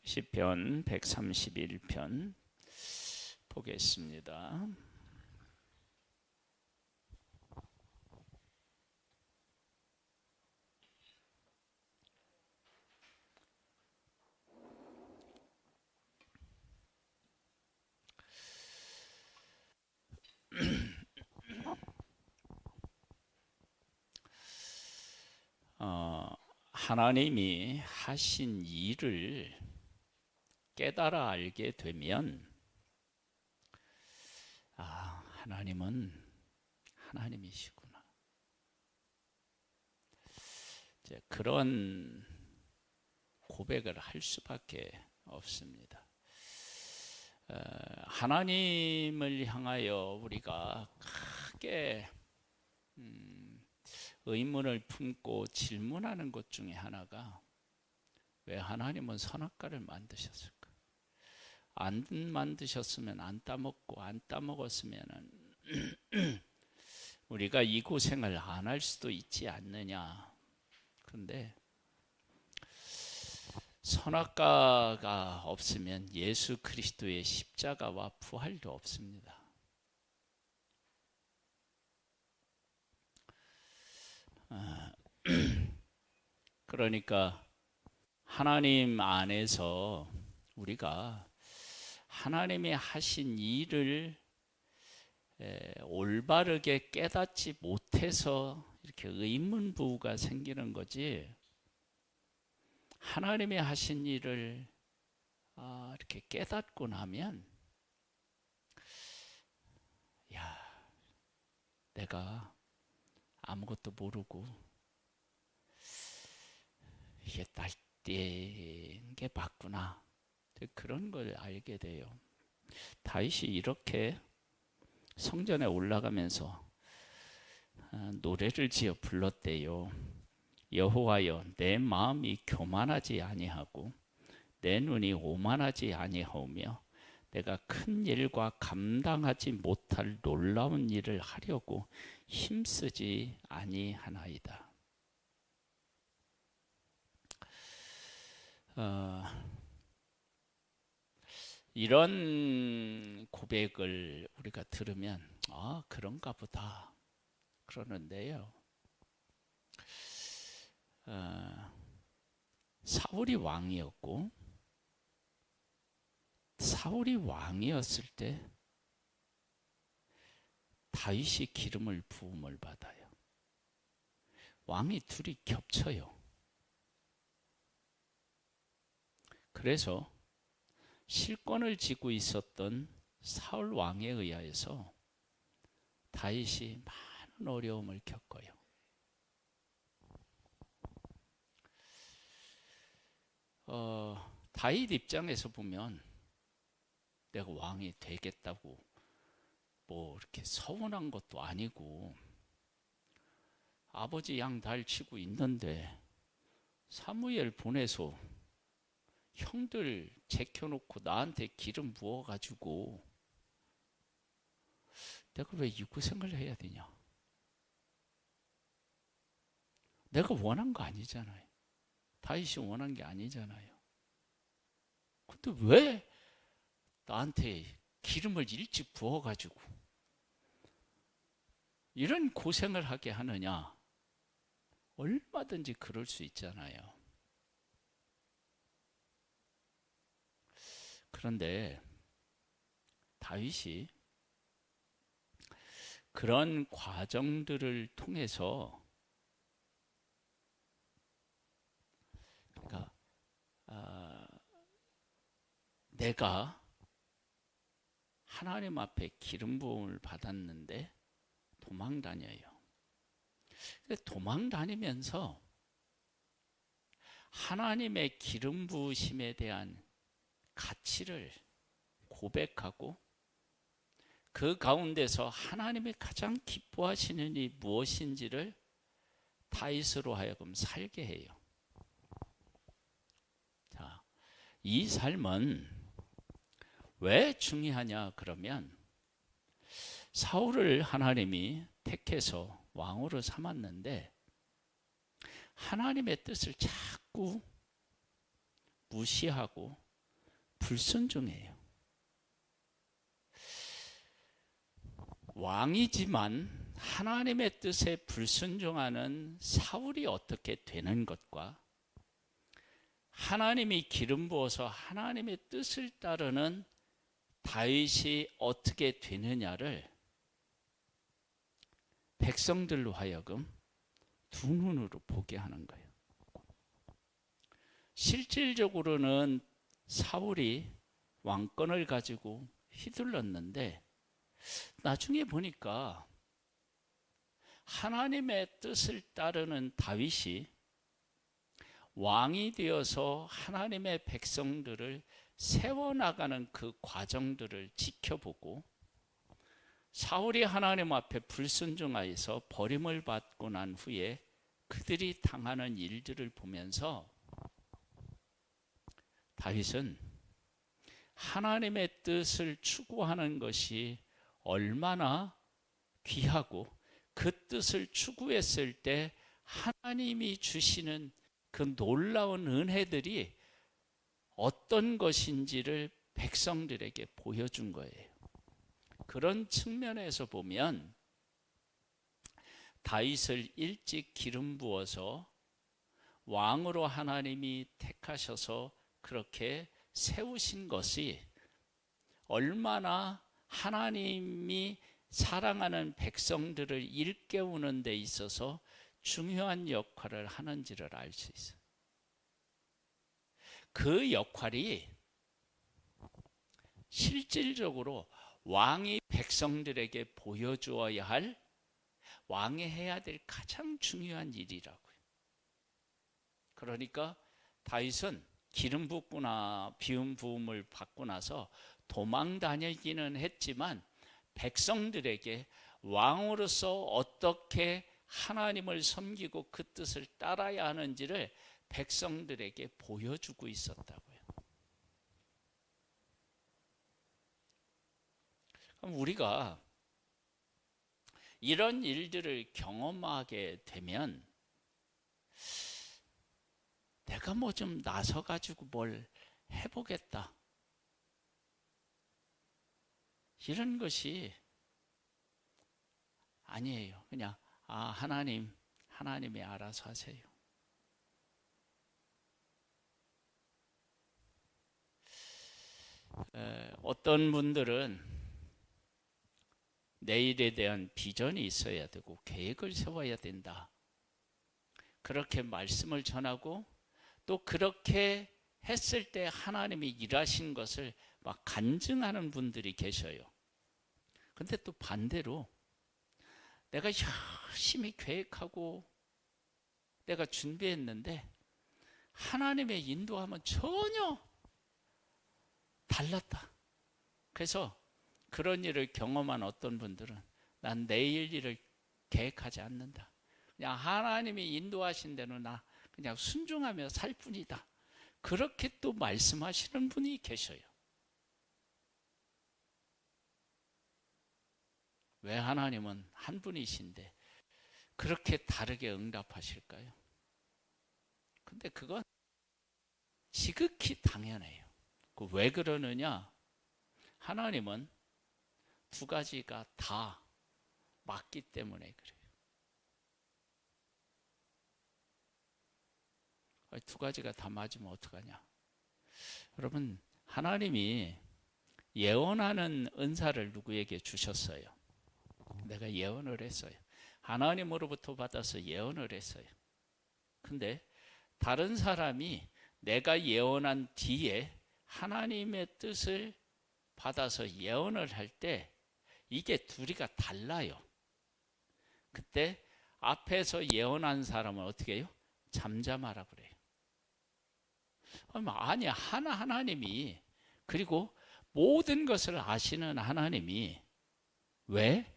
시편 131편 보겠습니다. 하나님이 하신 일을 깨달아 알게 되면 하나님은 하나님이시구나. 이제 그런 고백을 할 수밖에 없습니다. 하나님을 향하여 우리가 크게 의문을 품고 질문하는 것 중에 하나가, 왜 하나님은 선악과를 만드셨을까? 안 만드셨으면 안 따먹고, 안 따먹었으면 우리가 이 고생을 안 할 수도 있지 않느냐. 그런데 선악과가 없으면 예수 그리스도의 십자가와 부활도 없습니다. 그러니까 하나님 안에서 우리가 하나님이 하신 일을 올바르게 깨닫지 못해서 이렇게 의문부호가 생기는 거지, 하나님이 하신 일을 이렇게 깨닫고 나면, 내가 아무것도 모르고 이게 딸린 게 맞구나, 그런 걸 알게 돼요. 다윗이 이렇게 성전에 올라가면서 노래를 지어 불렀대요. 여호와여, 내 마음이 교만하지 아니하고 내 눈이 오만하지 아니하오며 내가 큰 일과 감당하지 못할 놀라운 일을 하려고 힘쓰지 아니하나이다. 이런 고백을 우리가 들으면 그런가 보다 그러는데요. 사울이 왕이었고, 사울이 왕이었을 때 다윗이 기름을 부음을 받아요. 왕이 둘이 겹쳐요. 그래서 실권을 쥐고 있었던 사울 왕에 의하여서 다윗이 많은 어려움을 겪어요. 다윗 입장에서 보면 내가 왕이 되겠다고 뭐 이렇게 서운한 것도 아니고, 아버지 양 달 치고 있는데 사무엘 보내서 형들 제켜놓고 나한테 기름 부어가지고 내가 왜 이 고생을 해야 되냐? 내가 원한 거 아니잖아요. 다윗이 원한 게 아니잖아요. 근데 왜 나한테 기름을 일찍 부어가지고 이런 고생을 하게 하느냐? 얼마든지 그럴 수 있잖아요. 그런데 다윗이 그런 과정들을 통해서, 그러니까 내가 하나님 앞에 기름 부음을 받았는데 도망 다녀요. 도망 다니면서 하나님의 기름 부으심에 대한 가치를 고백하고, 그 가운데서 하나님이 가장 기뻐하시는 일이 무엇인지를 다윗으로 하여금 살게 해요. 자, 이 삶은 왜 중요하냐 그러면, 사울을 하나님이 택해서 왕으로 삼았는데 하나님의 뜻을 자꾸 무시하고 불순종해요. 왕이지만 하나님의 뜻에 불순종하는 사울이 어떻게 되는 것과 하나님이 기름 부어서 하나님의 뜻을 따르는 다윗이 어떻게 되느냐를 백성들로 하여금 두 눈으로 보게 하는 거예요. 실질적으로는 사울이 왕권을 가지고 휘둘렀는데 나중에 보니까 하나님의 뜻을 따르는 다윗이 왕이 되어서 하나님의 백성들을 세워나가는 그 과정들을 지켜보고 사울이 하나님 앞에 불순종하여서 버림을 받고 난 후에 그들이 당하는 일들을 보면서 다윗은 하나님의 뜻을 추구하는 것이 얼마나 귀하고 그 뜻을 추구했을 때 하나님이 주시는 그 놀라운 은혜들이 어떤 것인지를 백성들에게 보여준 거예요. 그런 측면에서 보면 다윗을 일찍 기름 부어서 왕으로 하나님이 택하셔서 그렇게 세우신 것이 얼마나 하나님이 사랑하는 백성들을 일깨우는 데 있어서 중요한 역할을 하는지를 알 수 있어요. 그 역할이 실질적으로 왕이 백성들에게 보여주어야 할, 왕이 해야 될 가장 중요한 일이라고요. 그러니까 다윗은 기름 붓거나 비움 부음을 받고 나서 도망 다니기는 했지만 백성들에게 왕으로서 어떻게 하나님을 섬기고 그 뜻을 따라야 하는지를 백성들에게 보여주고 있었다고요. 그럼 우리가 이런 일들을 경험하게 되면 내가 뭐 좀 나서가지고 뭘 해보겠다, 이런 것이 아니에요. 그냥 하나님이 알아서 하세요. 어떤 분들은 내일에 대한 비전이 있어야 되고 계획을 세워야 된다, 그렇게 말씀을 전하고 또 그렇게 했을 때 하나님이 일하신 것을 막 간증하는 분들이 계셔요. 근데 또 반대로 내가 열심히 계획하고 내가 준비했는데 하나님의 인도하면 전혀 달랐다. 그래서 그런 일을 경험한 어떤 분들은 난 내일 일을 계획하지 않는다, 그냥 하나님이 인도하신 대로 나 그냥 순종하며 살 뿐이다, 그렇게 또 말씀하시는 분이 계셔요. 왜 하나님은 한 분이신데 그렇게 다르게 응답하실까요? 근데 그건 지극히 당연해요. 왜 그러느냐? 하나님은 두 가지가 다 맞기 때문에 그래요. 두 가지가 다 맞으면 어떡하냐? 여러분, 하나님이 예언하는 은사를 누구에게 주셨어요? 내가 예언을 했어요. 하나님으로부터 받아서 예언을 했어요. 근데 다른 사람이 내가 예언한 뒤에 하나님의 뜻을 받아서 예언을 할 때 이게 둘이가 달라요. 그때 앞에서 예언한 사람은 어떻게 해요? 잠잠하라 그래요. 아니, 하나님이, 그리고 모든 것을 아시는 하나님이 왜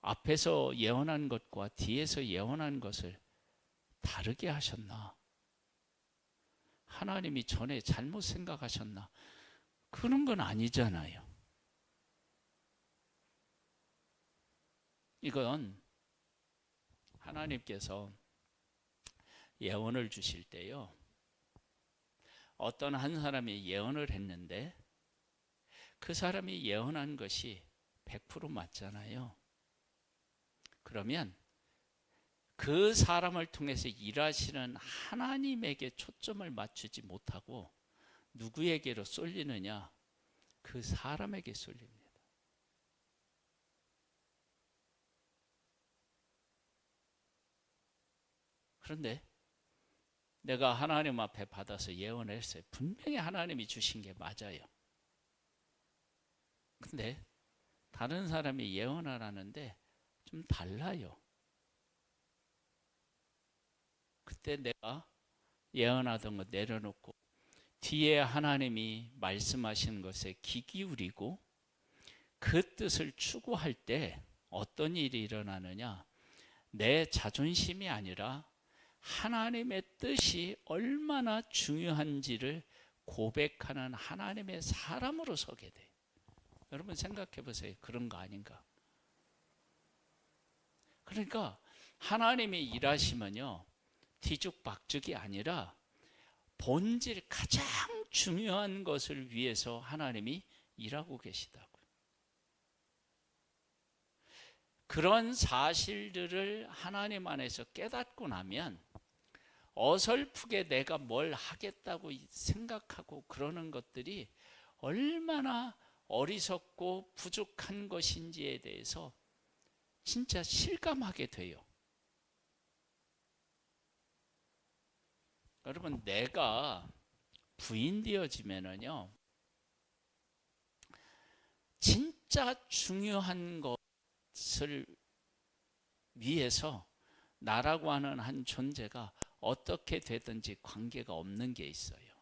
앞에서 예언한 것과 뒤에서 예언한 것을 다르게 하셨나? 하나님이 전에 잘못 생각하셨나? 그런 건 아니잖아요. 이건 하나님께서 예언을 주실 때요, 어떤 한 사람이 예언을 했는데 그 사람이 예언한 것이 100% 맞잖아요. 그러면 그 사람을 통해서 일하시는 하나님에게 초점을 맞추지 못하고 누구에게로 쏠리느냐? 그 사람에게 쏠립니다. 그런데 내가 하나님 앞에 받아서 예언을 했어요. 분명히 하나님이 주신 게 맞아요. 근데 다른 사람이 예언을 하는데 좀 달라요. 그때 내가 예언하던 거 내려놓고 뒤에 하나님이 말씀하신 것에 귀 기울이고 그 뜻을 추구할 때 어떤 일이 일어나느냐? 내 자존심이 아니라 하나님의 뜻이 얼마나 중요한지를 고백하는 하나님의 사람으로 서게 돼요. 여러분 생각해 보세요. 그런 거 아닌가? 그러니까 하나님이 일하시면요, 뒤죽박죽이 아니라 본질, 가장 중요한 것을 위해서 하나님이 일하고 계시다고요. 그런 사실들을 하나님 안에서 깨닫고 나면 어설프게 내가 뭘 하겠다고 생각하고 그러는 것들이 얼마나 어리석고 부족한 것인지에 대해서 진짜 실감하게 돼요. 여러분, 내가 부인 되어지면은요, 진짜 중요한 것을 위해서 나라고 하는 한 존재가 어떻게 되든지 관계가 없는 게 있어요.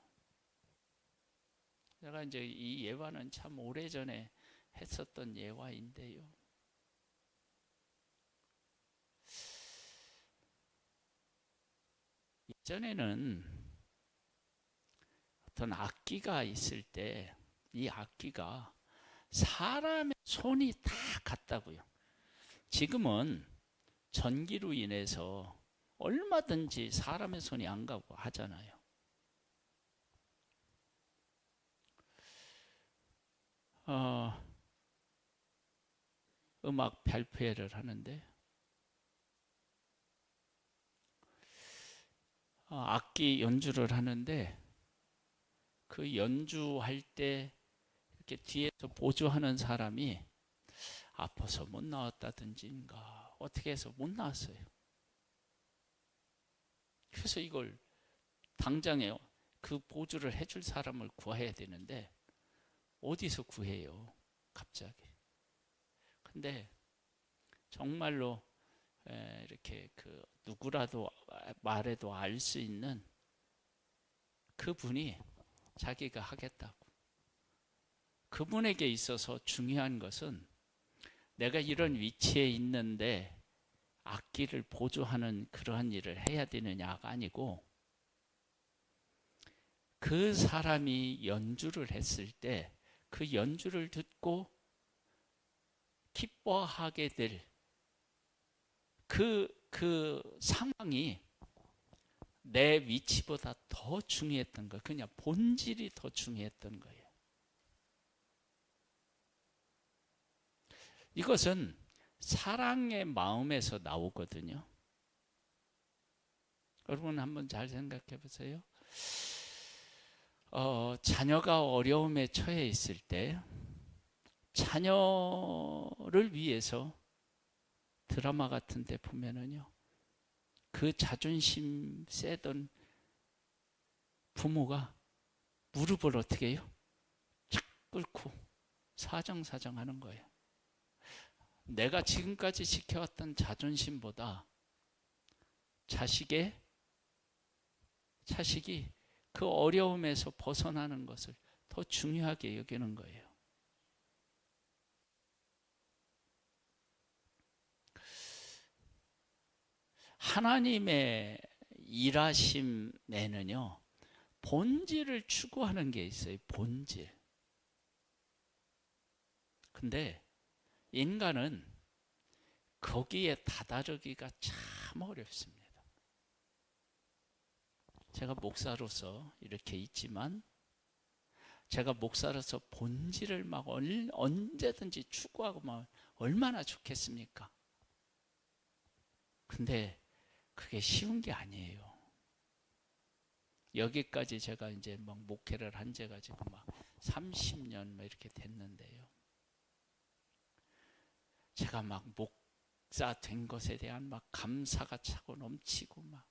제가 이제 이 예화는 참 오래전에 했었던 예화인데요. 예전에는 어떤 악기가 있을 때 이 악기가 사람의 손이 다 갔다고요. 지금은 전기로 인해서 얼마든지 사람의 손이 안 가고 하잖아요. 음악 발표회를 하는데 악기 연주를 하는데 그 연주할 때 이렇게 뒤에서 보조하는 사람이 아파서 못 나왔다든지인가 어떻게 해서 못 나왔어요. 그래서 이걸 당장에 그 보조를 해줄 사람을 구해야 되는데 어디서 구해요? 갑자기. 근데 정말로 이렇게 그 누구라도 말해도 알 수 있는 그분이 자기가 하겠다고. 그분에게 있어서 중요한 것은 내가 이런 위치에 있는데 악기를 보조하는 그러한 일을 해야 되느냐가 아니고 그 사람이 연주를 했을 때 그 연주를 듣고 기뻐하게 될 그 상황이 내 위치보다 더 중요했던 거예요. 그냥 본질이 더 중요했던 거예요. 이것은 사랑의 마음에서 나오거든요. 여러분 한번 잘 생각해 보세요. 자녀가 어려움에 처해 있을 때 자녀를 위해서 드라마 같은 데 보면은요, 그 자존심 세던 부모가 무릎을 어떻게 해요? 착 꿇고 사정사정 하는 거예요. 내가 지금까지 지켜왔던 자존심보다 자식이 그 어려움에서 벗어나는 것을 더 중요하게 여기는 거예요. 하나님의 일하심에는요, 본질을 추구하는 게 있어요. 본질. 근데 인간은 거기에 다다르기가 참 참 어렵습니다. 제가 목사로서 이렇게 있지만 제가 목사로서 본질을 막 언제든지 추구하고 막 얼마나 좋겠습니까? 근데 그게 쉬운 게 아니에요. 여기까지 제가 이제 막 목회를 한 지가 지금 막 30년 막 이렇게 됐는데요. 제가 막 목사 된 것에 대한 막 감사가 차고 넘치고 막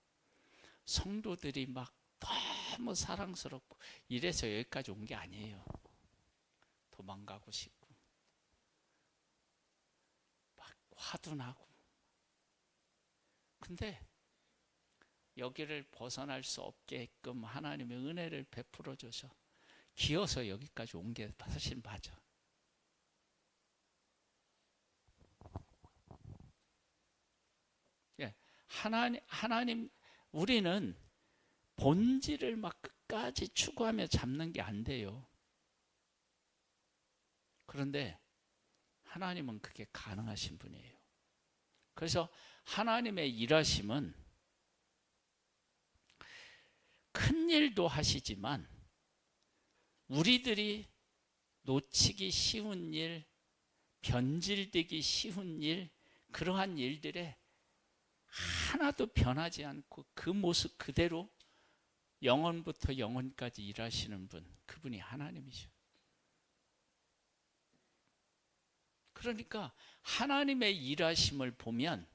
성도들이 막 너무 사랑스럽고 이래서 여기까지 온 게 아니에요. 도망가고 싶고 막 화도 나고. 근데 여기를 벗어날 수 없게끔 하나님의 은혜를 베풀어 줘서 기어서 여기까지 온 게 사실 맞아. 예, 하나님 우리는 본질을 막 끝까지 추구하며 잡는 게 안 돼요. 그런데 하나님은 그게 가능하신 분이에요. 그래서 하나님의 일하심은 큰 일도 하시지만 우리들이 놓치기 쉬운 일, 변질되기 쉬운 일, 그러한 일들에 하나도 변하지 않고 그 모습 그대로 영원부터 영원까지 일하시는 분, 그분이 하나님이죠. 그러니까 하나님의 일하심을 보면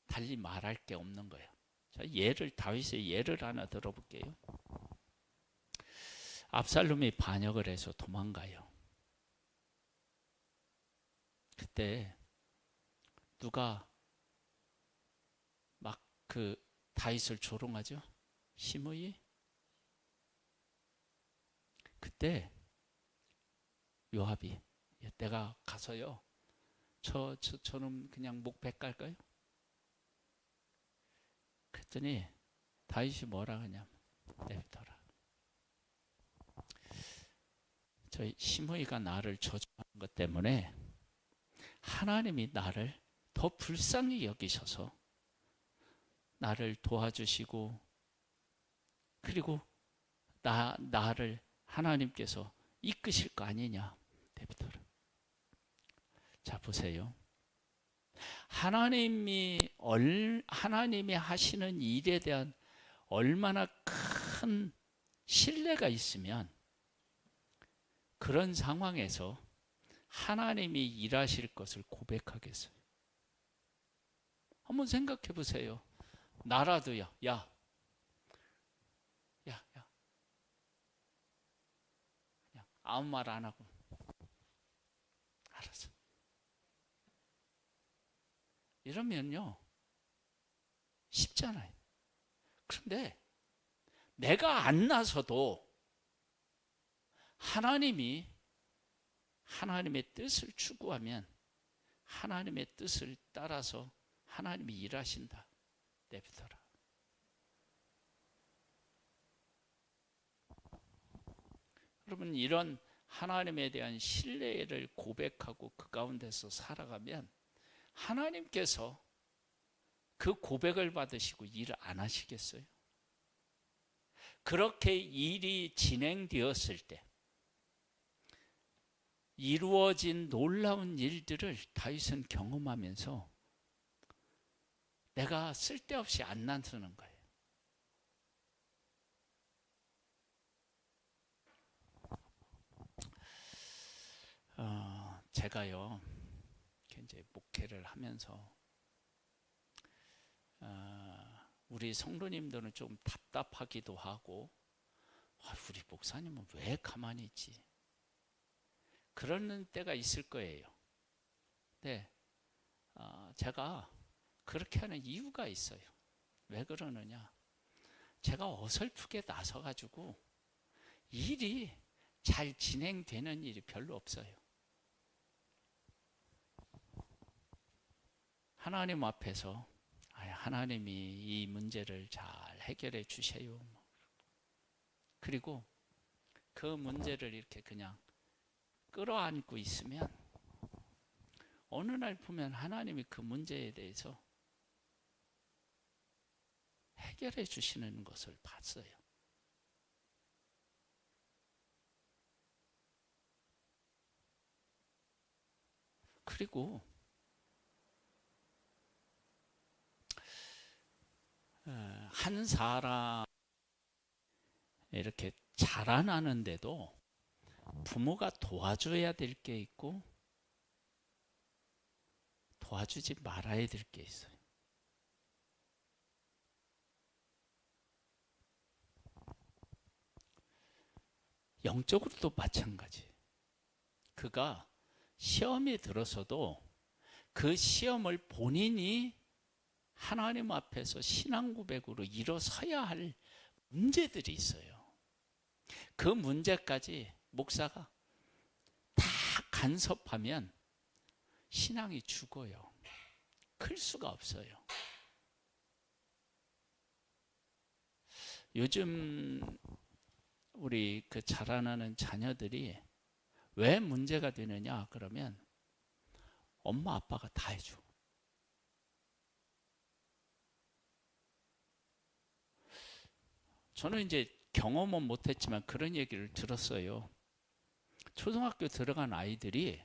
달리 말할 게 없는 거예요. 자, 다윗의 예를 하나 들어볼게요. 압살롬이 반역을 해서 도망가요. 그때 누가 막 그 다윗을 조롱하죠? 시므이? 그때 요압이 내가 가서요. 저는 그냥 목배 깔까요? 그랬더니 다윗이 뭐라 하냐면 내비둬라. 저희 시므이가 나를 저주하는 것 때문에 하나님이 나를 더 불쌍히 여기셔서 나를 도와주시고 그리고 나를 하나님께서 이끄실 거 아니냐. 내비둬라. 자, 보세요. 하나님이 하시는 일에 대한 얼마나 큰 신뢰가 있으면 그런 상황에서 하나님이 일하실 것을 고백하겠어요. 한번 생각해 보세요. 나라도요. 야. 그냥 아무 말 안 하고 알았어. 이러면요. 쉽잖아요. 그런데 내가 안 나서도 하나님이 하나님의 뜻을 추구하면 하나님의 뜻을 따라서 하나님이 일하신다. 내비둬라. 여러분, 이런 하나님에 대한 신뢰를 고백하고 그 가운데서 살아가면 하나님께서 그 고백을 받으시고 일을 안 하시겠어요? 그렇게 일이 진행되었을 때 이루어진 놀라운 일들을 다윗은 경험하면서 내가 쓸데없이 안 나서는 거예요. 제가요, 이제 목회를 하면서 우리 성도님들은 좀 답답하기도 하고 우리 목사님은 왜 가만히 있지? 그러는 때가 있을 거예요. 근데 제가 그렇게 하는 이유가 있어요. 왜 그러느냐? 제가 어설프게 나서가지고 일이 잘 진행되는 일이 별로 없어요. 하나님 앞에서 하나님이 이 문제를 잘 해결해 주세요. 그리고 그 문제를 이렇게 그냥 끌어안고 있으면 어느 날 보면 하나님이 그 문제에 대해서 해결해 주시는 것을 봤어요. 그리고 한 사람 이렇게 자라나는데도 부모가 도와줘야 될 게 있고 도와주지 말아야 될 게 있어요. 영적으로도 마찬가지. 그가 시험에 들어서도 그 시험을 본인이 하나님 앞에서 신앙 고백으로 일어서야 할 문제들이 있어요. 그 문제까지 목사가 다 간섭하면 신앙이 죽어요. 클 수가 없어요. 요즘 우리 그 자라나는 자녀들이 왜 문제가 되느냐 그러면 엄마 아빠가 다 해줘. 저는 이제 경험은 못했지만 그런 얘기를 들었어요. 초등학교 들어간 아이들이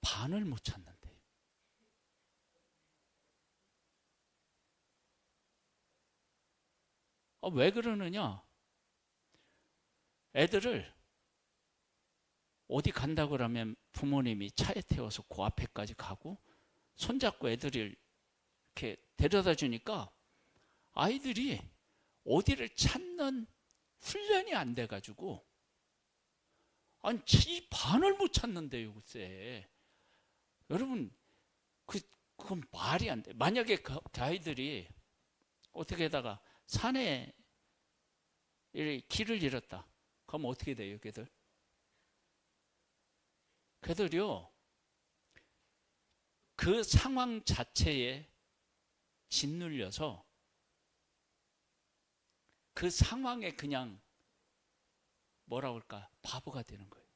반을 못 찾는데. 왜 그러느냐? 애들을 어디 간다고 그러면 부모님이 차에 태워서 그 앞에까지 가고 손잡고 애들을 이렇게 데려다 주니까 아이들이 어디를 찾는 훈련이 안 돼가지고 아니 이 반을 못 찾는데요 글쎄. 여러분 그건 말이 안 돼. 만약에 그 아이들이 어떻게 하다가 산에 길을 잃었다 그럼 어떻게 돼요 걔들? 걔들이요 그 상황 자체에 짓눌려서 그 상황에 그냥 뭐라 그럴까 바보가 되는 거예요.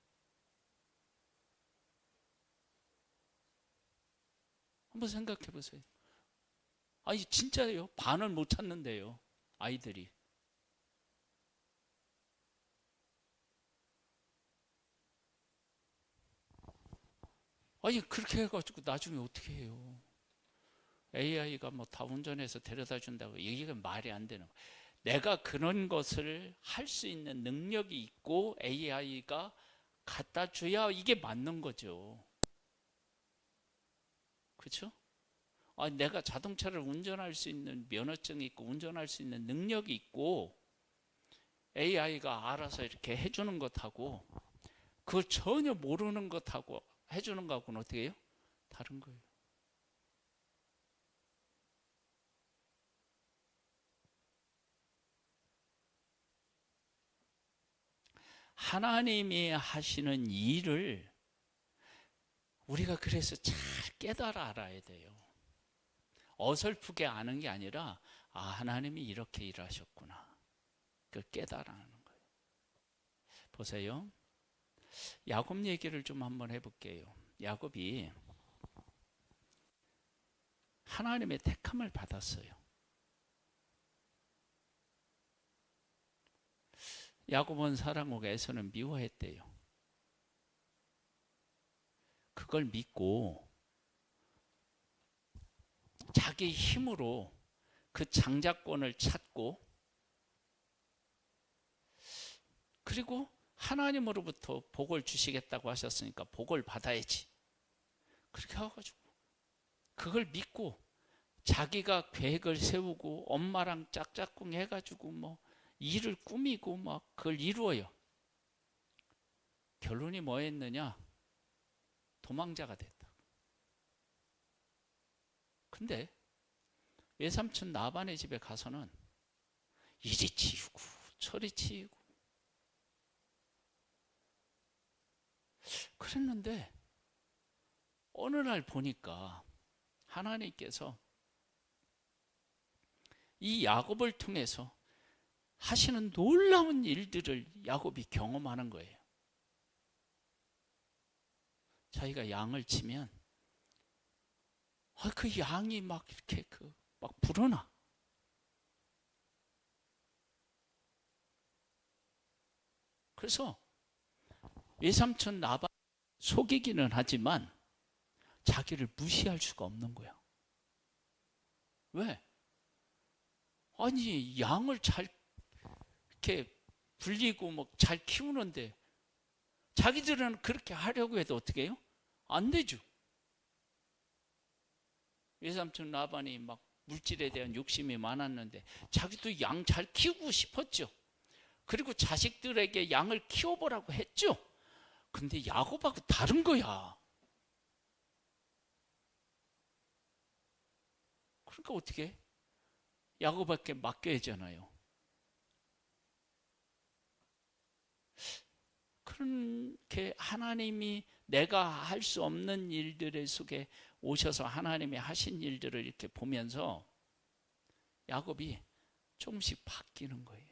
한번 생각해 보세요. 아니 진짜예요. 반을 못 찾는데요. 아이들이. 아니 그렇게 해가지고 나중에 어떻게 해요. AI가 뭐 다 운전해서 데려다 준다고 이게 말이 안 되는 거예요. 내가 그런 것을 할 수 있는 능력이 있고 AI가 갖다 줘야 이게 맞는 거죠. 그렇죠? 내가 자동차를 운전할 수 있는 면허증이 있고 운전할 수 있는 능력이 있고 AI가 알아서 이렇게 해주는 것하고 그걸 전혀 모르는 것하고 해주는 것하고는 어떻게 해요? 다른 거예요. 하나님이 하시는 일을 우리가 그래서 잘 깨달아 알아야 돼요. 어설프게 아는 게 아니라 하나님이 이렇게 일하셨구나. 그걸 깨달아는 거예요. 보세요. 야곱 얘기를 좀 한번 해볼게요. 야곱이 하나님의 택함을 받았어요. 야곱은 사랑하고 에서는 미워했대요. 그걸 믿고 자기 힘으로 그 장자권을 찾고 그리고 하나님으로부터 복을 주시겠다고 하셨으니까 복을 받아야지. 그렇게 해가지고 그걸 믿고 자기가 계획을 세우고 엄마랑 짝짝꿍 해가지고 뭐 일을 꾸미고 막 그걸 이루어요. 결론이 뭐였느냐? 도망자가 됐다. 근데 외삼촌 나반의 집에 가서는 이리 치우고 저리 치우고 그랬는데 어느 날 보니까 하나님께서 이 야곱을 통해서 하시는 놀라운 일들을 야곱이 경험하는 거예요. 자기가 양을 치면 그 양이 막 이렇게 막 불어나. 그래서 외삼촌 라반 속이기는 하지만 자기를 무시할 수가 없는 거야. 왜? 아니 양을 잘 이렇게 불리고 뭐 잘 키우는데 자기들은 그렇게 하려고 해도 어떻게 해요? 안 되죠. 외삼촌 라반이 막 물질에 대한 욕심이 많았는데 자기도 양 잘 키우고 싶었죠. 그리고 자식들에게 양을 키워보라고 했죠. 근데 야곱하고 다른 거야. 그러니까 어떻게 해? 야곱에게 맡겨야잖아요. 그렇게 하나님이 내가 할 수 없는 일들 속에 오셔서 하나님이 하신 일들을 이렇게 보면서 야곱이 조금씩 바뀌는 거예요.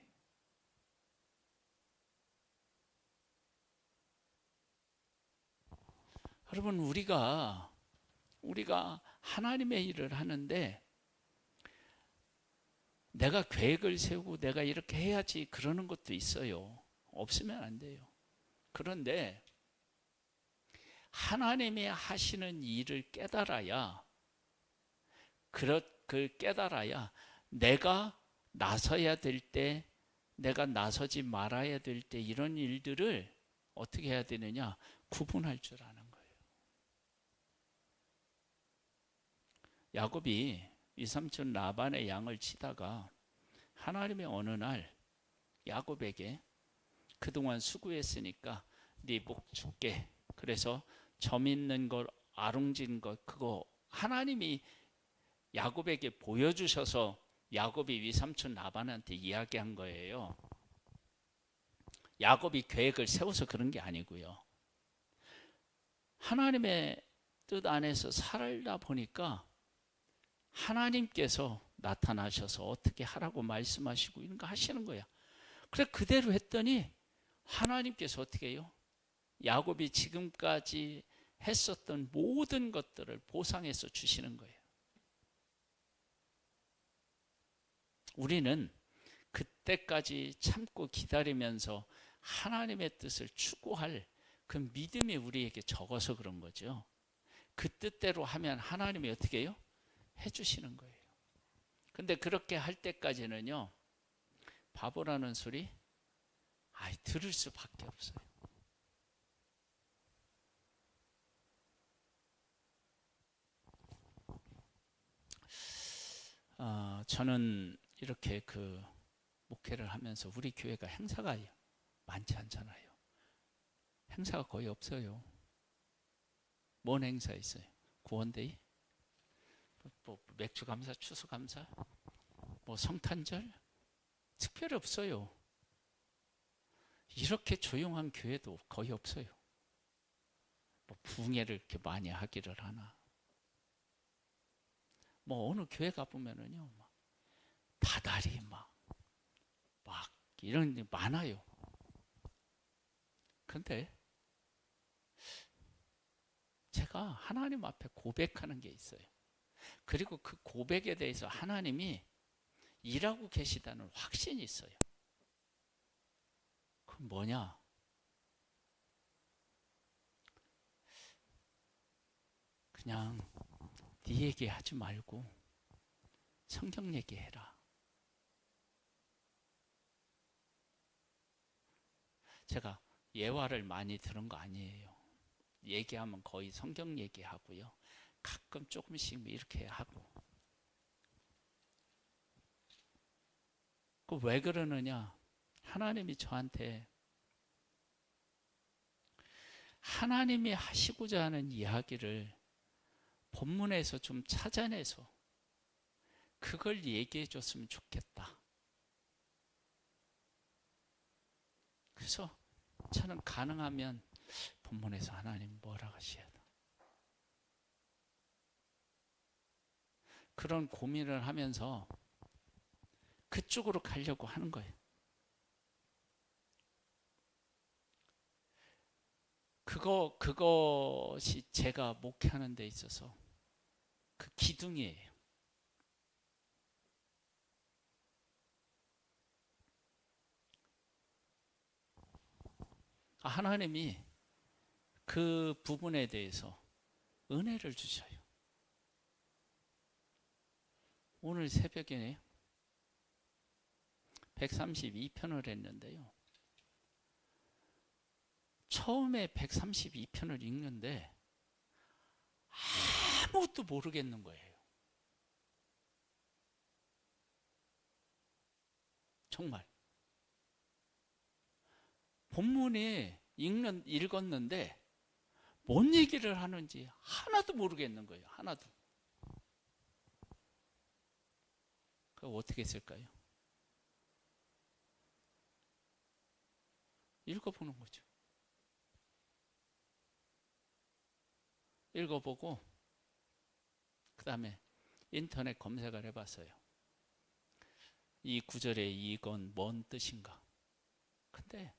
여러분, 우리가 하나님의 일을 하는데 내가 계획을 세우고 내가 이렇게 해야지 그러는 것도 있어요. 없으면 안 돼요. 그런데 하나님이 하시는 일을 깨달아야 깨달아야 내가 나서야 될 때, 내가 나서지 말아야 될 때 이런 일들을 어떻게 해야 되느냐? 구분할 줄 아는 거예요. 야곱이 이삼촌 라반의 양을 치다가 하나님의 어느 날 야곱에게 그동안 수고했으니까 네 목 줄게. 그래서 점 있는 것, 아롱진 것, 그거 하나님이 야곱에게 보여주셔서 야곱이 위삼촌 라반한테 이야기한 거예요. 야곱이 계획을 세워서 그런 게 아니고요. 하나님의 뜻 안에서 살다 보니까 하나님께서 나타나셔서 어떻게 하라고 말씀하시고 이런 거 하시는 거야. 그래 그대로 했더니 하나님께서 어떻게 해요? 야곱이 지금까지 했었던 모든 것들을 보상해서 주시는 거예요. 우리는 그때까지 참고 기다리면서 하나님의 뜻을 추구할 그 믿음이 우리에게 적어서 그런 거죠. 그 뜻대로 하면 하나님이 어떻게 해요? 해주시는 거예요. 근데 그렇게 할 때까지는요, 바보라는 소리 들을 수밖에 없어요. 저는 이렇게 목회를 하면서 우리 교회가 행사가 많지 않잖아요. 행사가 거의 없어요. 뭔 행사 있어요? 구원데이? 맥주 감사, 추수 감사? 성탄절? 특별히 없어요. 이렇게 조용한 교회도 거의 없어요. 부흥회를 이렇게 많이 하기를 하나. 어느 교회 가보면은요, 다달이 막 이런 게 많아요. 근데 제가 하나님 앞에 고백하는 게 있어요. 그리고 그 고백에 대해서 하나님이 일하고 계시다는 확신이 있어요. 그건 뭐냐? 그냥 네 얘기하지 말고 성경 얘기해라. 제가 예화를 많이 들은 거 아니에요. 얘기하면 거의 성경 얘기하고요. 가끔 조금씩 이렇게 하고. 왜 그러느냐? 하나님이 저한테 하나님이 하시고자 하는 이야기를 본문에서 좀 찾아내서 그걸 얘기해 줬으면 좋겠다. 그래서 저는 가능하면 본문에서 하나님 뭐라 하셔야 돼. 그런 고민을 하면서 그쪽으로 가려고 하는 거예요. 그것이 제가 목회하는 데 있어서 그 기둥이에요. 하나님이 그 부분에 대해서 은혜를 주셔요. 오늘 새벽에 132편을 했는데요. 처음에 132편을 읽는데 아무것도 모르겠는 거예요. 정말. 본문이 읽었는데 뭔 얘기를 하는지 하나도 모르겠는 거예요. 하나도. 그거 어떻게 했을까요? 읽어보는 거죠. 읽어보고 그 다음에 인터넷 검색을 해봤어요. 이 구절에 이건 뭔 뜻인가? 근데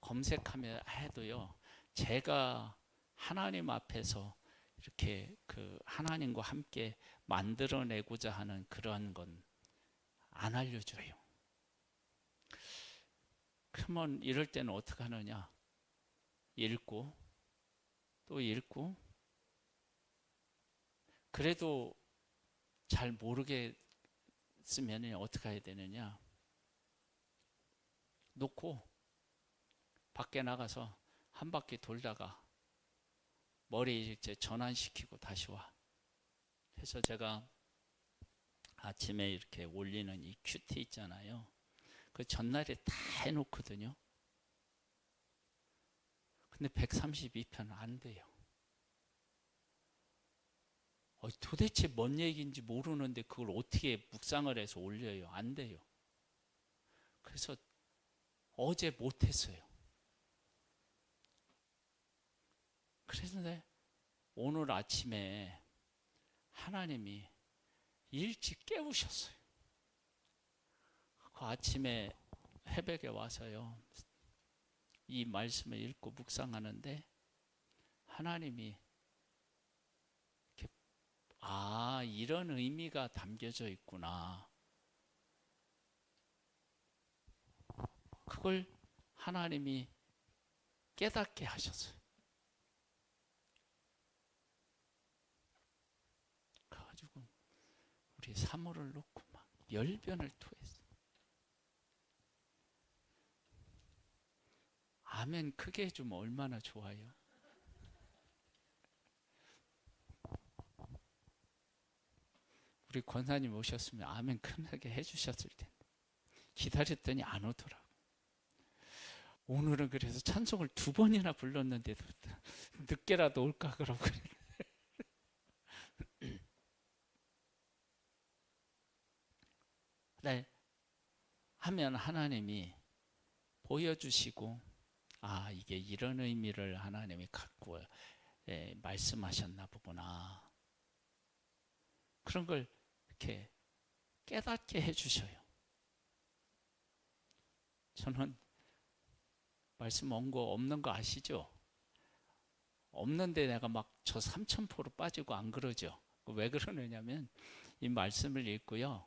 검색하면 해도요, 제가 하나님 앞에서 이렇게 그 하나님과 함께 만들어내고자 하는 그러한 건 안 알려줘요. 그러면 이럴 때는 어떻게 하느냐? 읽고 또 읽고, 그래도 잘 모르겠으면 어떻게 해야 되느냐? 놓고 밖에 나가서 한 바퀴 돌다가 머리 이제 전환시키고 다시 와. 그래서 제가 아침에 이렇게 올리는 이 큐티 있잖아요. 그 전날에 다 해놓거든요. 근데 132편은 안 돼요. 도대체 뭔 얘기인지 모르는데 그걸 어떻게 묵상을 해서 올려요? 안 돼요. 그래서 어제 못했어요. 그런데 오늘 아침에 하나님이 일찍 깨우셨어요. 그 아침에 새벽에 와서요, 이 말씀을 읽고 묵상하는데 하나님이 이렇게, 이런 의미가 담겨져 있구나. 그걸 하나님이 깨닫게 하셨어요. 그래가지고 우리 사모를 놓고 막 열변을 토했어요. 아멘 크게 해주면 얼마나 좋아요. 우리 권사님 오셨으면 아멘 크게 해주셨을 텐데 기다렸더니 안 오더라고. 오늘은 그래서 찬송을 2번이나 불렀는데도 늦게라도 올까 그러고 네, 하면 하나님이 보여주시고, 이게 이런 의미를 하나님이 갖고 말씀하셨나 보구나. 그런 걸 이렇게 깨닫게 해주셔요. 저는 말씀 온 거 없는 거 아시죠? 없는데 내가 막 저 3000%로 빠지고 안 그러죠. 왜 그러느냐면 이 말씀을 읽고요,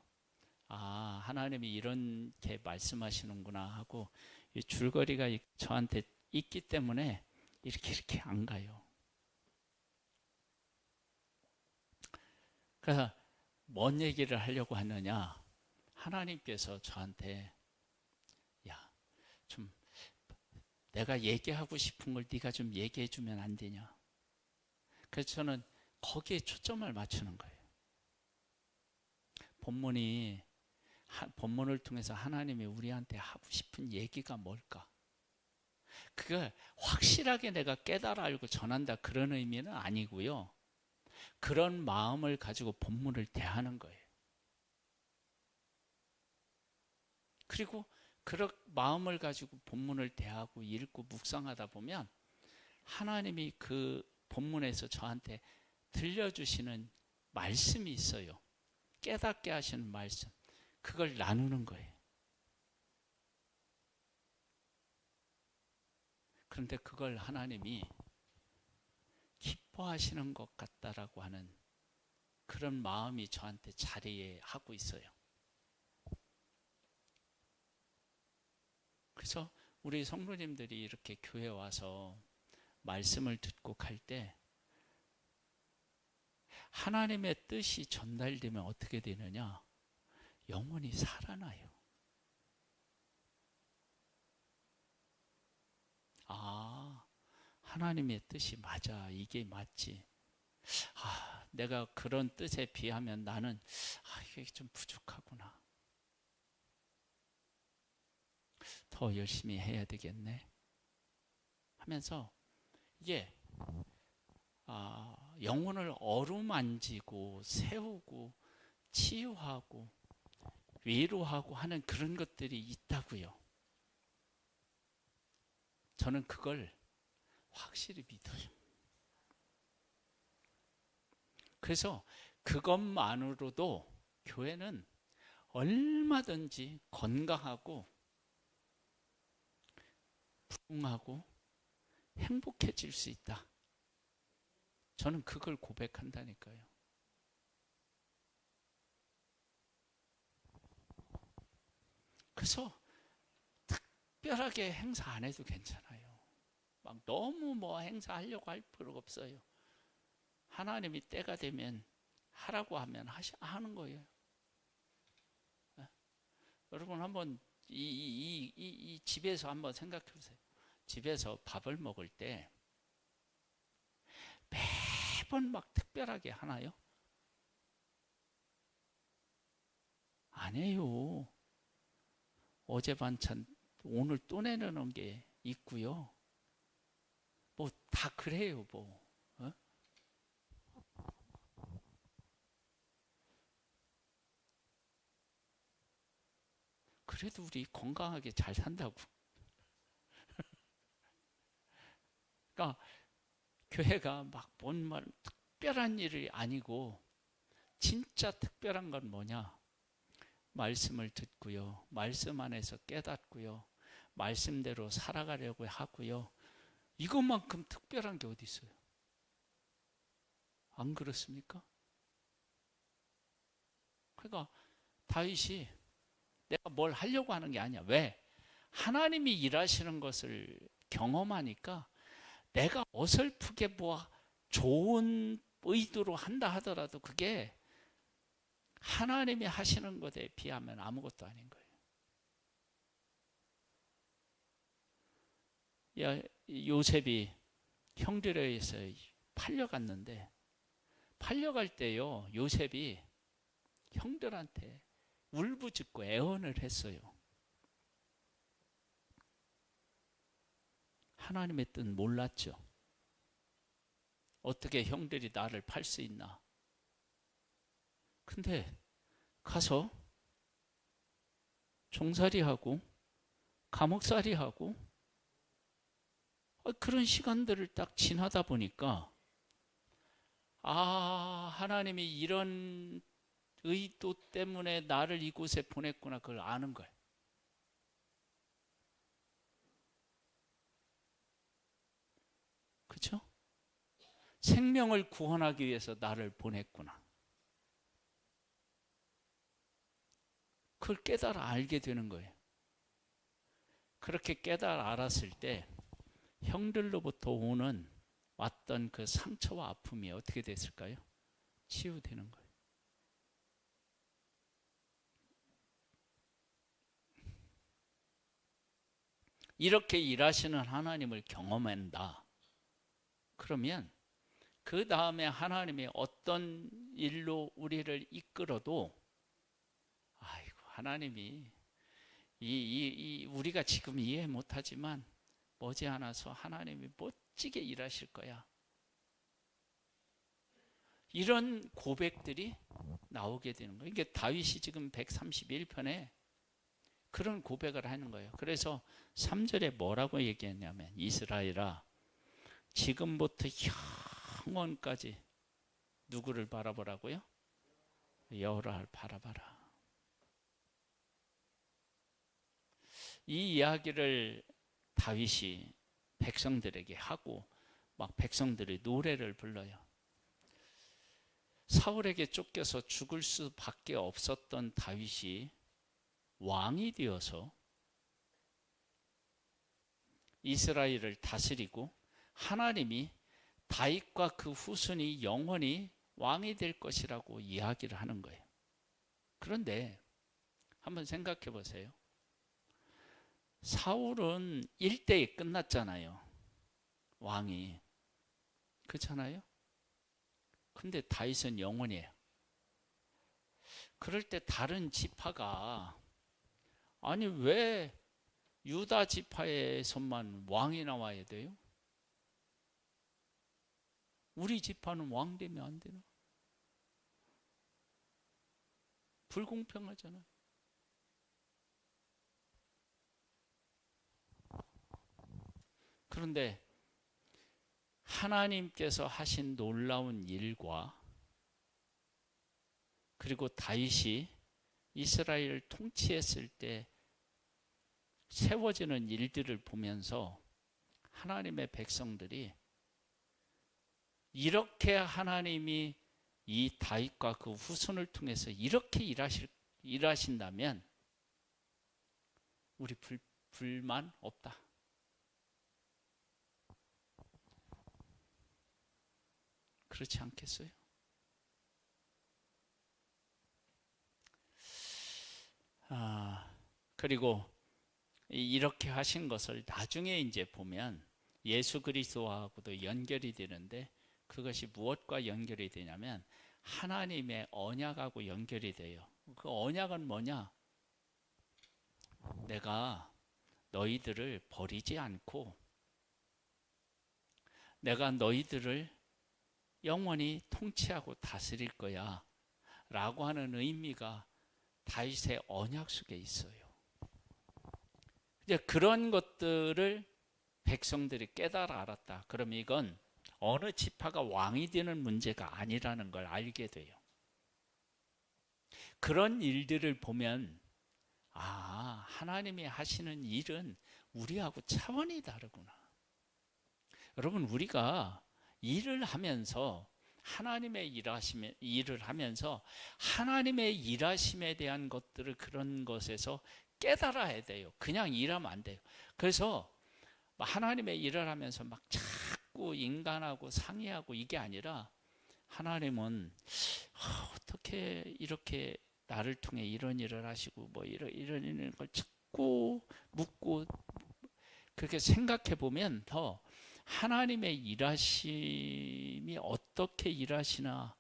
하나님이 이렇게 말씀하시는구나 하고 이 줄거리가 저한테 있기 때문에 이렇게 안 가요. 그래서 뭔 얘기를 하려고 하느냐? 하나님께서 저한테 좀 내가 얘기하고 싶은 걸 네가 좀 얘기해 주면 안 되냐? 그래서 저는 거기에 초점을 맞추는 거예요. 본문을 통해서 하나님이 우리한테 하고 싶은 얘기가 뭘까? 그걸 확실하게 내가 깨달아 알고 전한다 그런 의미는 아니고요. 그런 마음을 가지고 본문을 대하는 거예요. 그리고 그런 마음을 가지고 본문을 대하고 읽고 묵상하다 보면 하나님이 그 본문에서 저한테 들려주시는 말씀이 있어요. 깨닫게 하시는 말씀. 그걸 나누는 거예요. 그런데 그걸 하나님이 기뻐하시는 것 같다라고 하는 그런 마음이 저한테 자리하고 있어요. 그래서 우리 성도님들이 이렇게 교회 와서 말씀을 듣고 갈 때 하나님의 뜻이 전달되면 어떻게 되느냐? 영혼이 살아나요. 아, 하나님의 뜻이 맞아. 이게 맞지. 아, 내가 그런 뜻에 비하면 나는 이게 좀 부족하구나. 더 열심히 해야 되겠네. 하면서 이게 영혼을 어루만지고 세우고 치유하고 위로하고 하는 그런 것들이 있다고요. 저는 그걸 확실히 믿어요. 그래서 그것만으로도 교회는 얼마든지 건강하고 부흥하고 행복해질 수 있다. 저는 그걸 고백한다니까요. 그래서 특별하게 행사 안 해도 괜찮아요. 막 너무 뭐 행사하려고 할 필요가 없어요. 하나님이 때가 되면 하라고 하면 하는 거예요. 여러분 한번 이 집에서 한번 생각해 보세요. 집에서 밥을 먹을 때 매번 막 특별하게 하나요? 안 해요. 어제 반찬 오늘 또 내놓는 게 있고요. 뭐 다 그래요. 뭐 그래도 우리 건강하게 잘 산다고. 그러니까 교회가 막 뭔 말 특별한 일이 아니고 진짜 특별한 건 뭐냐? 말씀을 듣고요. 말씀 안에서 깨닫고요. 말씀대로 살아가려고 하고요. 이것만큼 특별한 게 어디 있어요? 안 그렇습니까? 그러니까 다윗이 내가 뭘 하려고 하는 게 아니야. 왜? 하나님이 일하시는 것을 경험하니까 내가 어설프게 뭐 좋은 의도로 한다 하더라도 그게 하나님이 하시는 것에 비하면 아무것도 아닌 거예요. 요셉이 형들에 의해서 팔려갔는데 팔려갈 때요, 요셉이 형들한테 울부짖고 애원을 했어요. 하나님의 뜻 몰랐죠. 어떻게 형들이 나를 팔 수 있나? 근데 가서 종살이하고 감옥살이하고 그런 시간들을 딱 지나다 보니까 하나님이 이런 의도 때문에 나를 이곳에 보냈구나. 그걸 아는 거예요. 그렇죠? 생명을 구원하기 위해서 나를 보냈구나. 그걸 깨달아 알게 되는 거예요. 그렇게 깨달아 알았을 때 형들로부터 오는 왔던 그 상처와 아픔이 어떻게 됐을까요? 치유되는 거예요. 이렇게 일하시는 하나님을 경험한다. 그러면 그 다음에 하나님이 어떤 일로 우리를 이끌어도 하나님이 우리가 지금 이해 못하지만 머지않아서 하나님이 멋지게 일하실 거야. 이런 고백들이 나오게 되는 거예요. 이게 다윗이 지금 131편에 그런 고백을 하는 거예요. 그래서 3절에 뭐라고 얘기했냐면 이스라엘아 지금부터 영원까지 누구를 바라보라고요? 여호와를 바라봐라. 이 이야기를 다윗이 백성들에게 하고 막 백성들이 노래를 불러요. 사울에게 쫓겨서 죽을 수밖에 없었던 다윗이 왕이 되어서 이스라엘을 다스리고 하나님이 다윗과 그 후손이 영원히 왕이 될 것이라고 이야기를 하는 거예요. 그런데 한번 생각해 보세요. 사울은 1대에 끝났잖아요. 왕이. 그렇잖아요? 근데 다윗은 영원이에요. 그럴 때 다른 지파가 아니 왜 유다 지파에서만 왕이 나와야 돼요? 우리 지파는 왕 되면 안 되나? 불공평하잖아요. 그런데 하나님께서 하신 놀라운 일과 그리고 다윗이 이스라엘을 통치했을 때 세워지는 일들을 보면서 하나님의 백성들이 이렇게 하나님이 이 다윗과 그 후손을 통해서 이렇게 일하신다면 우리 불만 없다. 그렇지 않겠어요? 그리고 이렇게 하신 것을 나중에 이제 보면 예수 그리스도하고도 연결이 되는데 그것이 무엇과 연결이 되냐면 하나님의 언약하고 연결이 돼요. 그 언약은 뭐냐? 내가 너희들을 버리지 않고 내가 너희들을 영원히 통치하고 다스릴 거야 라고 하는 의미가 다윗의 언약 속에 있어요. 이제 그런 것들을 백성들이 깨달아 알았다. 그럼 이건 어느 지파가 왕이 되는 문제가 아니라는 걸 알게 돼요. 그런 일들을 보면 하나님이 하시는 일은 우리하고 차원이 다르구나. 여러분, 우리가 일을 하면서 하나님의 일을 하면서 하나님의 일하심에 대한 것들을 그런 것에서 깨달아야 돼요. 그냥 일하면 안 돼요. 그래서 하나님의 일을 하면서 막 자꾸 인간하고 상의하고 이게 아니라 하나님은 어떻게 이렇게 나를 통해 이런 일을 하시고 뭐 이런 걸 자꾸 묻고 그렇게 생각해 보면 더 하나님의 일하심이 어떻게 일하시나,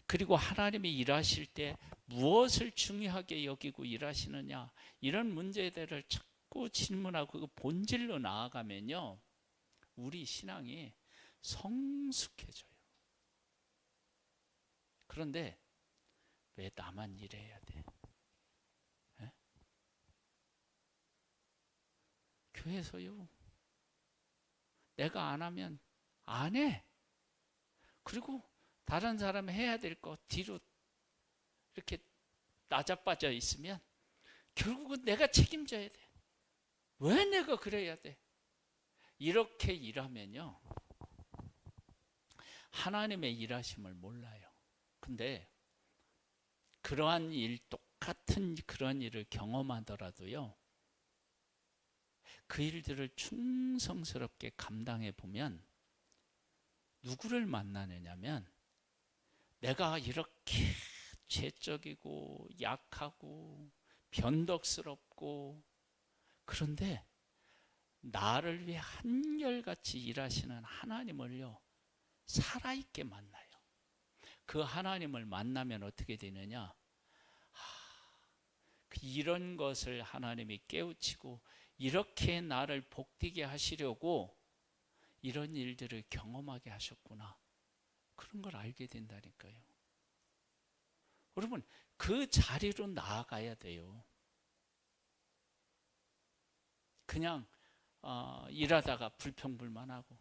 그리고 하나님이 일하실 때 무엇을 중요하게 여기고 일하시느냐, 이런 문제들을 자꾸 질문하고 그 본질로 나아가면요 우리 신앙이 성숙해져요. 그런데 왜 나만 일해야 돼? 에? 교회에서요 내가 안 하면 안 해. 그리고 다른 사람이 해야 될 거 뒤로 이렇게 나자빠져 있으면 결국은 내가 책임져야 돼. 왜 내가 그래야 돼? 이렇게 일하면요 하나님의 일하심을 몰라요. 근데 그러한 일, 똑같은 그런 일을 경험하더라도요 그 일들을 충성스럽게 감당해 보면 누구를 만나느냐면 내가 이렇게 죄적이고 약하고 변덕스럽고 그런데 나를 위해 한결같이 일하시는 하나님을요 살아있게 만나요. 그 하나님을 만나면 어떻게 되느냐, 이런 것을 하나님이 깨우치고 이렇게 나를 복되게 하시려고 이런 일들을 경험하게 하셨구나, 그런 걸 알게 된다니까요. 여러분, 그 자리로 나아가야 돼요. 그냥 일하다가 불평불만하고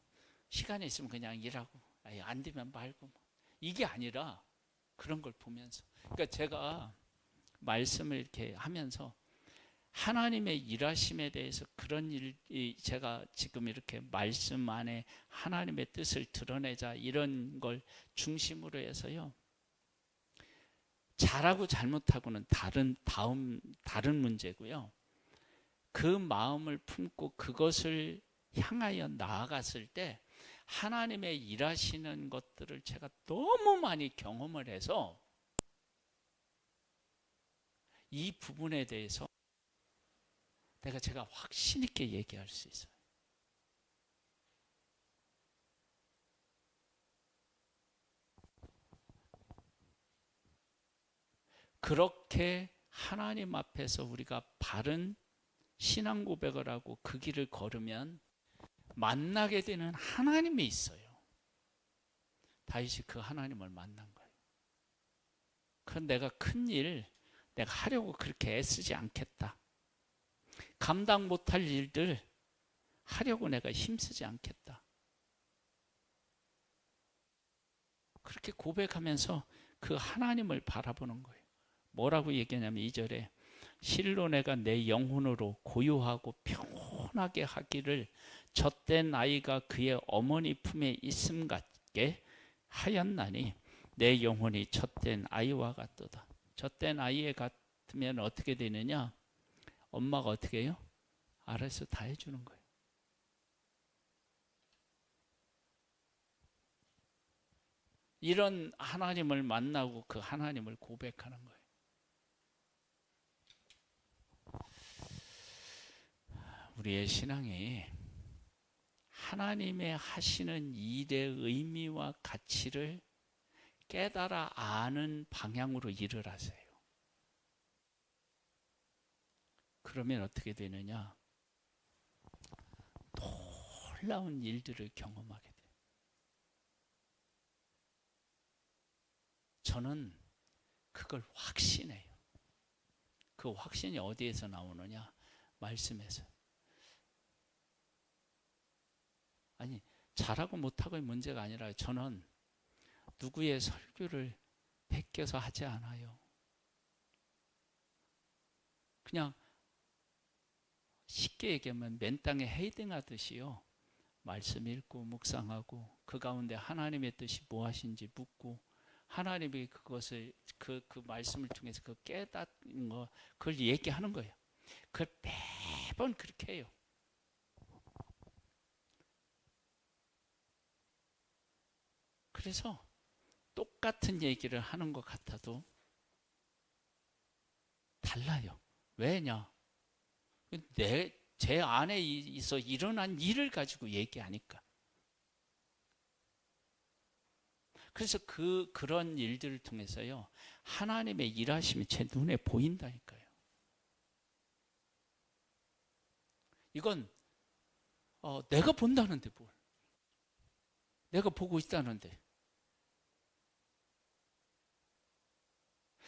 시간이 있으면 그냥 일하고 안 되면 말고 이게 아니라 그런 걸 보면서, 그러니까 제가 말씀을 이렇게 하면서 하나님의 일하심에 대해서 그런 일이 제가 지금 이렇게 말씀 안에 하나님의 뜻을 드러내자 이런 걸 중심으로 해서요 잘하고 잘못하고는 다른 문제고요 그 마음을 품고 그것을 향하여 나아갔을 때 하나님의 일하시는 것들을 제가 너무 많이 경험을 해서 이 부분에 대해서 제가 확신 있게 얘기할 수 있어요. 그렇게 하나님 앞에서 우리가 바른 신앙 고백을 하고 그 길을 걸으면 만나게 되는 하나님이 있어요. 다윗이 그 하나님을 만난 거예요. 그건 내가 큰 일, 내가 하려고 그렇게 애쓰지 않겠다. 감당 못할 일들 하려고 내가 힘쓰지 않겠다. 그렇게 고백하면서 그 하나님을 바라보는 거예요. 뭐라고 얘기하냐면 2절에 실로 내가 내 영혼으로 고요하고 평온하게 하기를 젖된 아이가 그의 어머니 품에 있음 같게 하였나니 내 영혼이 젖된 아이와 같도다. 젖된 아이에 같으면 어떻게 되느냐? 엄마가 어떻게 해요? 알아서 다 해주는 거예요. 이런 하나님을 만나고 그 하나님을 고백하는 거예요. 우리의 신앙이 하나님의 하시는 일의 의미와 가치를 깨달아 아는 방향으로 일을 하세요. 그러면 어떻게 되느냐? 놀라운 일들을 경험하게 돼요. 저는 그걸 확신해요. 그 확신이 어디에서 나오느냐? 말씀에서. 아니, 잘하고 못하고의 문제가 아니라 저는 누구의 설교를 베껴서 하지 않아요. 그냥 쉽게 얘기하면 맨 땅에 헤딩하듯이요. 말씀 읽고 묵상하고 그 가운데 하나님의 뜻이 무엇인지 묻고 하나님이 그것을 그 말씀을 통해서 그 깨닫는 거 그걸 얘기하는 거예요. 그걸 매번 그렇게 해요. 그래서 똑같은 얘기를 하는 것 같아도 달라요. 왜냐? 제 안에 있어 일어난 일을 가지고 얘기하니까. 그래서 그런 일들을 통해서요, 하나님의 일하심이 제 눈에 보인다니까요. 이건 내가 본다는데 뭘? 내가 보고 있다는데.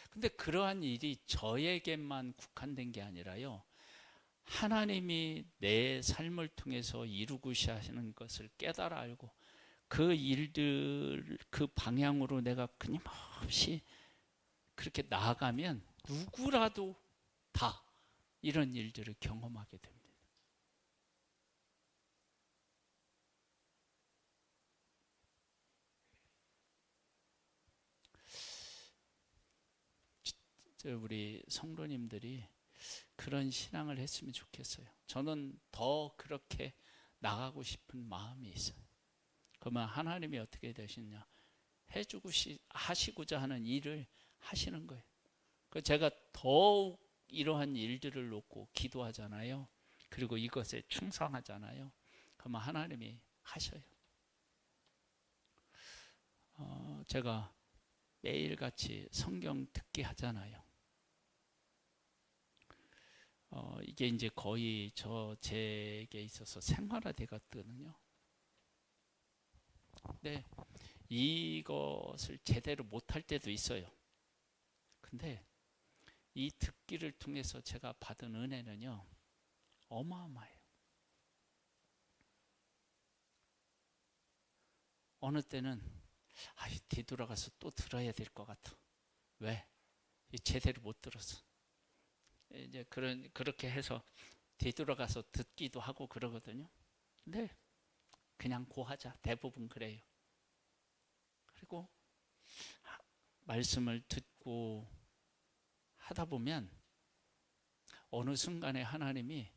근데 그러한 일이 저에게만 국한된 게 아니라요, 하나님이 내 삶을 통해서 이루고자 하시는 것을 깨달아 알고 그 일들, 그 방향으로 내가 끊임없이 그렇게 나아가면 누구라도 다 이런 일들을 경험하게 됩니다. 우리 성도님들이 그런 신앙을 했으면 좋겠어요. 저는 더 그렇게 나가고 싶은 마음이 있어요. 그러면 하나님이 어떻게 되시냐? 해주고 하시고자 하는 일을 하시는 거예요. 제가 더욱 이러한 일들을 놓고 기도하잖아요. 그리고 이것에 충성하잖아요. 그러면 하나님이 하셔요. 제가 매일같이 성경 듣기 하잖아요. 이게 이제 거의 제게 있어서 생활화돼 갔거든요. 근데 이것을 제대로 못할 때도 있어요. 근데 이 듣기를 통해서 제가 받은 은혜는요, 어마어마해요. 어느 때는 뒤돌아가서 또 들어야 될 것 같아. 왜? 제대로 못 들었어. 이제 그렇게 해서 뒤돌아가서 듣기도 하고 그러거든요. 근데 그냥 고하자. 대부분 그래요. 그리고 말씀을 듣고 하다 보면 어느 순간에 하나님이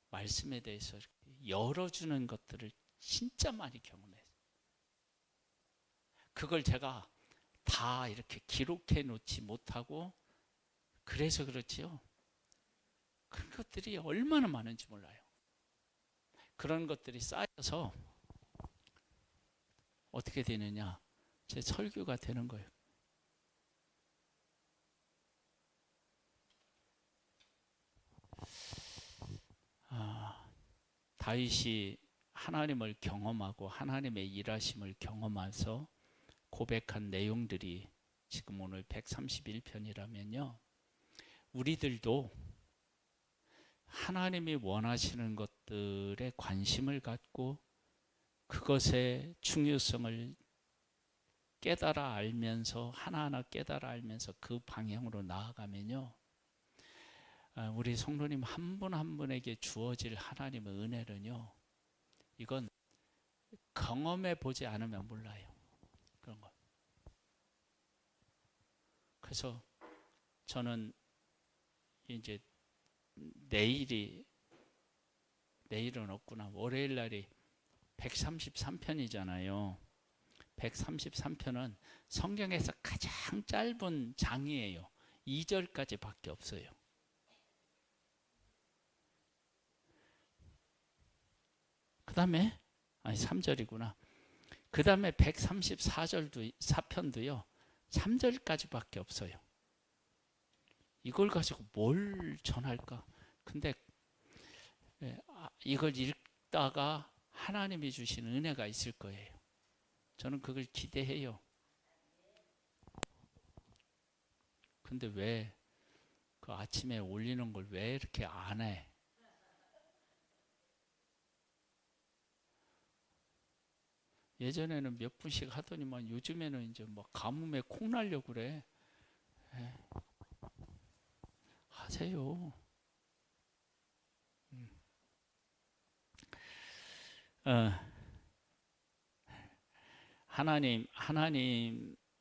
말씀에 대해서 열어주는 것들을 진짜 많이 경험했어요. 그걸 제가 다 이렇게 기록해 놓지 못하고 그래서 그렇지요. 그런 것들이 얼마나 많은지 몰라요. 그런 것들이 쌓여서 어떻게 되느냐, 제 설교가 되는 거예요. 다윗이 하나님을 경험하고 하나님의 일하심을 경험해서 고백한 내용들이 지금 오늘 131편이라면요. 우리들도 하나님이 원하시는 것들에 관심을 갖고 그것의 중요성을 깨달아 알면서 하나하나 깨달아 알면서 그 방향으로 나아가면요. 우리 성도님 한 분 한 분에게 주어질 하나님의 은혜는요. 이건 경험해 보지 않으면 몰라요. 그런 거. 그래서 저는 이제 내일은 없구나. 월요일 날이 133편이잖아요. 133편은 성경에서 가장 짧은 장이에요. 2절까지 밖에 없어요. 그 다음에 3절이구나. 그 다음에 134편도요. 3절까지 밖에 없어요. 이걸 가지고 뭘 전할까? 근데 이걸 읽다가 하나님이 주신 은혜가 있을 거예요. 저는 그걸 기대해요. 근데 왜 그 아침에 올리는 걸 왜 이렇게 안 해? 예전에는 몇 분씩 하더니만 요즘에는 이제 막 가뭄에 콩 날려고 그래. 하세요.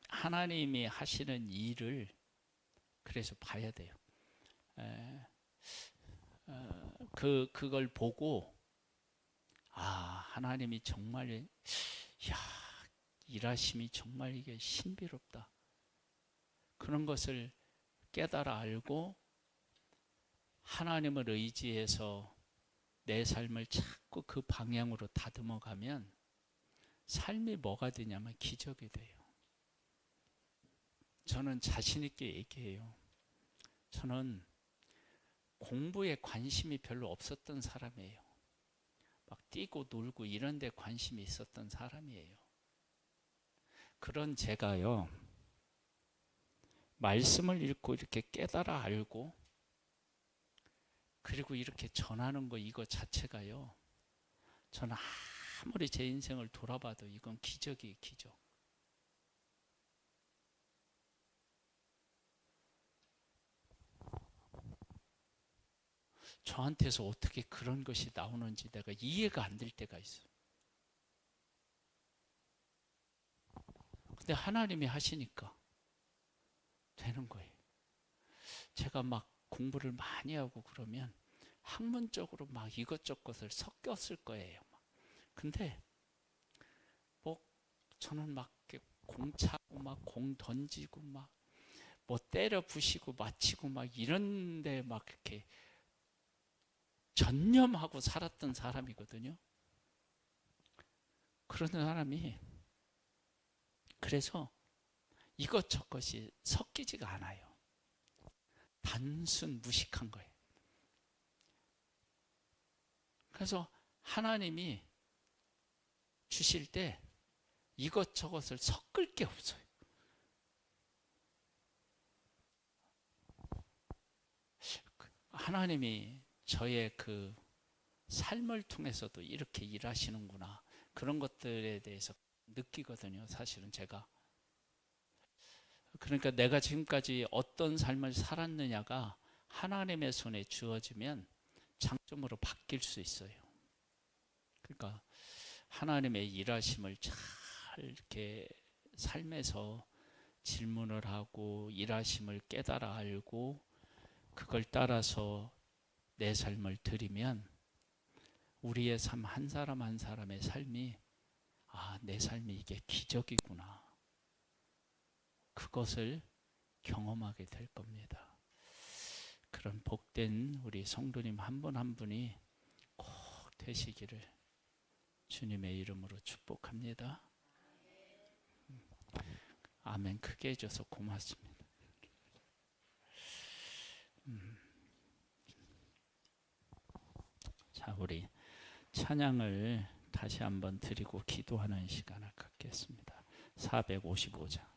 하나님이 하시는 일을 그래서 봐야 돼요. 그걸 보고 하나님이 정말 일하심이 정말 이게 신비롭다. 그런 것을 깨달아 알고 하나님을 의지해서 내 삶을 자꾸 그 방향으로 다듬어 가면 삶이 뭐가 되냐면 기적이 돼요. 저는 자신 있게 얘기해요. 저는 공부에 관심이 별로 없었던 사람이에요. 막 뛰고 놀고 이런 데 관심이 있었던 사람이에요. 그런 제가요, 말씀을 읽고 이렇게 깨달아 알고 그리고 이렇게 전하는 거 이거 자체가요, 저는 아무리 제 인생을 돌아봐도 이건 기적이에요, 기적. 저한테서 어떻게 그런 것이 나오는지 내가 이해가 안 될 때가 있어요. 근데 하나님이 하시니까 되는 거예요. 제가 막 공부를 많이 하고 그러면 학문적으로 막 이것저것을 섞였을 거예요. 근데 뭐 저는 막 공 차고 막 공 던지고 막 뭐 때려 부시고 맞히고 막 이런데 막 이렇게 전념하고 살았던 사람이거든요. 그런 사람이 그래서 이것저것이 섞이지가 않아요. 단순 무식한 거예요. 그래서 하나님이 주실 때 이것저것을 섞을 게 없어요. 하나님이 저의 그 삶을 통해서도 이렇게 일하시는구나. 그런 것들에 대해서 느끼거든요. 사실은 제가. 그러니까 내가 지금까지 어떤 삶을 살았느냐가 하나님의 손에 주어지면 장점으로 바뀔 수 있어요. 그러니까 하나님의 일하심을 잘 이렇게 삶에서 질문을 하고 일하심을 깨달아 알고 그걸 따라서 내 삶을 드리면 우리의 삶 한 사람 한 사람의 삶이 내 삶이 이게 기적이구나. 그것을 경험하게 될 겁니다. 그런 복된 우리 성도님 한 분 한 분이 꼭 되시기를 주님의 이름으로 축복합니다. 아멘. 크게 해줘서 고맙습니다. 자, 우리 찬양을 다시 한번 드리고 기도하는 시간을 갖겠습니다. 455장.